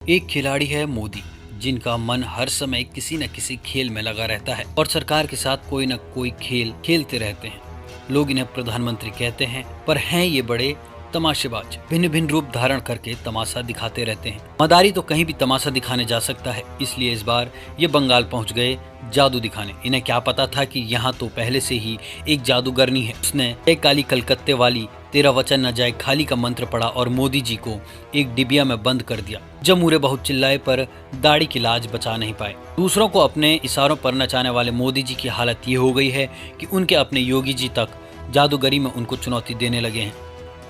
एक खिलाड़ी है मोदी, जिनका मन हर समय किसी न किसी खेल में लगा रहता है और सरकार के साथ कोई न कोई खेल खेलते रहते हैं। लोग इन्हें प्रधानमंत्री कहते हैं, पर हैं ये बड़े तमाशेबाज। भिन्न भिन्न रूप धारण करके तमाशा दिखाते रहते हैं। मदारी तो कहीं भी तमाशा दिखाने जा सकता है, इसलिए इस बार ये बंगाल पहुंच गए जादू दिखाने। इन्हें क्या पता था कि यहाँ तो पहले से ही एक जादूगरनी है। उसने एक काली कलकत्ते वाली तेरा वचन न जाए खाली का मंत्र पढ़ा और मोदी जी को एक डिबिया में बंद कर दिया। जमूरे बहुत चिल्लाए पर दाढ़ी की लाज बचा नहीं पाए। दूसरों को अपने इशारों पर नचाने वाले मोदी जी की हालत ये हो गई है कि उनके अपने योगी जी तक जादूगरी में उनको चुनौती देने लगे हैं।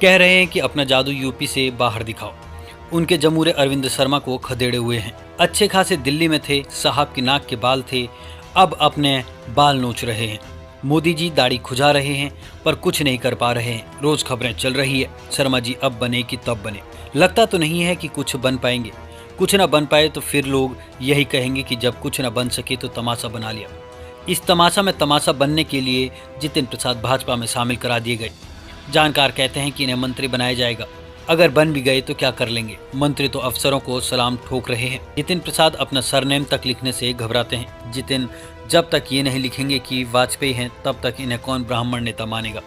कह रहे हैं कि अपना जादू यूपी से बाहर दिखाओ। उनके जमूरे अरविंद शर्मा को खदेड़े हुए हैं। अच्छे खासे दिल्ली में थे, साहब की नाक के बाल थे, अब अपने बाल नोच रहे हैं। मोदी जी दाढ़ी खुजा रहे हैं पर कुछ नहीं कर पा रहे हैं। रोज खबरें चल रही है, शर्मा जी अब बने कि तब बने। लगता तो नहीं है कि कुछ बन पाएंगे। कुछ ना बन पाए तो फिर लोग यही कहेंगे कि जब कुछ ना बन सके तो तमाशा बना लिया। इस तमाशा में तमाशा बनने के लिए जितिन प्रसाद भाजपा में शामिल करा दिए गए। जानकार कहते हैं कि इन्हें मंत्री बनाया जाएगा। अगर बन भी गए तो क्या कर लेंगे, मंत्री तो अफसरों को सलाम ठोक रहे हैं। जितिन प्रसाद अपना सरनेम तक लिखने से घबराते हैं। जितिन जब तक ये नहीं लिखेंगे कि वाजपेयी हैं, तब तक इन्हें कौन ब्राह्मण नेता मानेगा।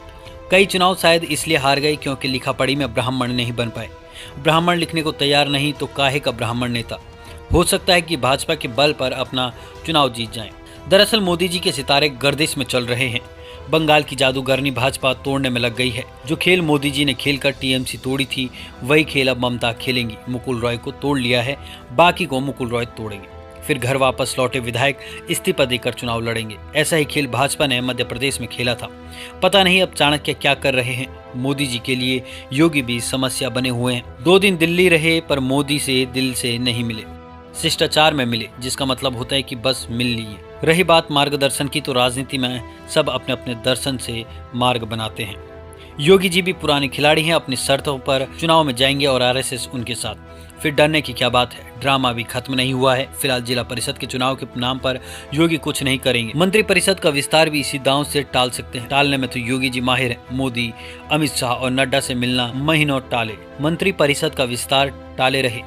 कई चुनाव शायद इसलिए हार गए क्योंकि लिखा पढ़ी में ब्राह्मण नहीं बन पाए। ब्राह्मण लिखने को तैयार नहीं तो काहे का ब्राह्मण नेता। हो सकता है कि भाजपा के बल पर अपना चुनाव जीत जाएं। दरअसल मोदी जी के सितारे गर्दिश में चल रहे हैं। बंगाल की जादूगरनी भाजपा तोड़ने में लग गई है। जो खेल मोदी जी ने खेलकर टीएमसी तोड़ी थी, वही खेल अब ममता खेलेंगी। मुकुल रॉय को तोड़ लिया है, बाकी को मुकुल रॉय तोड़ेंगे। फिर घर वापस लौटे विधायक इस्तीफा देकर चुनाव लड़ेंगे। ऐसा ही खेल भाजपा ने मध्य प्रदेश में खेला था। पता नहीं अब चाणक्य क्या कर रहे हैं। मोदी जी के लिए योगी भी समस्या बने हुए हैं। 2 दिन दिल्ली रहे पर मोदी से दिल से नहीं मिले, शिष्टाचार में मिले, जिसका मतलब होता है कि बस मिल लिए। रही बात मार्गदर्शन की, तो राजनीति में सब अपने अपने दर्शन से मार्ग बनाते हैं। योगी जी भी पुराने खिलाड़ी हैं, अपनी शर्तों पर चुनाव में जाएंगे और आरएसएस उनके साथ। फिर डरने की क्या बात है, ड्रामा भी खत्म नहीं हुआ है। फिलहाल जिला परिषद के चुनाव के नाम पर योगी कुछ नहीं करेंगे। मंत्री परिषद का विस्तार भी इसी दांव से टाल सकते हैं। टालने में तो योगी जी माहिर हैं। मोदी, अमित शाह और नड्डा से मिलना महीनों टाले, मंत्री परिषद का विस्तार टाले रहे,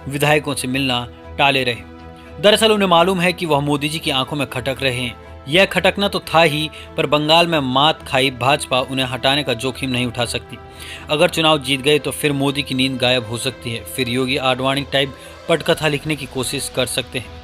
विधायकों से मिलना टाले रहे। दरअसल उन्हें मालूम है कि वह मोदी जी की आंखों में खटक रहे हैं। यह खटकना तो था ही, पर बंगाल में मात खाई भाजपा उन्हें हटाने का जोखिम नहीं उठा सकती। अगर चुनाव जीत गए तो फिर मोदी की नींद गायब हो सकती है। फिर योगी आडवाणी टाइप पटकथा लिखने की कोशिश कर सकते हैं।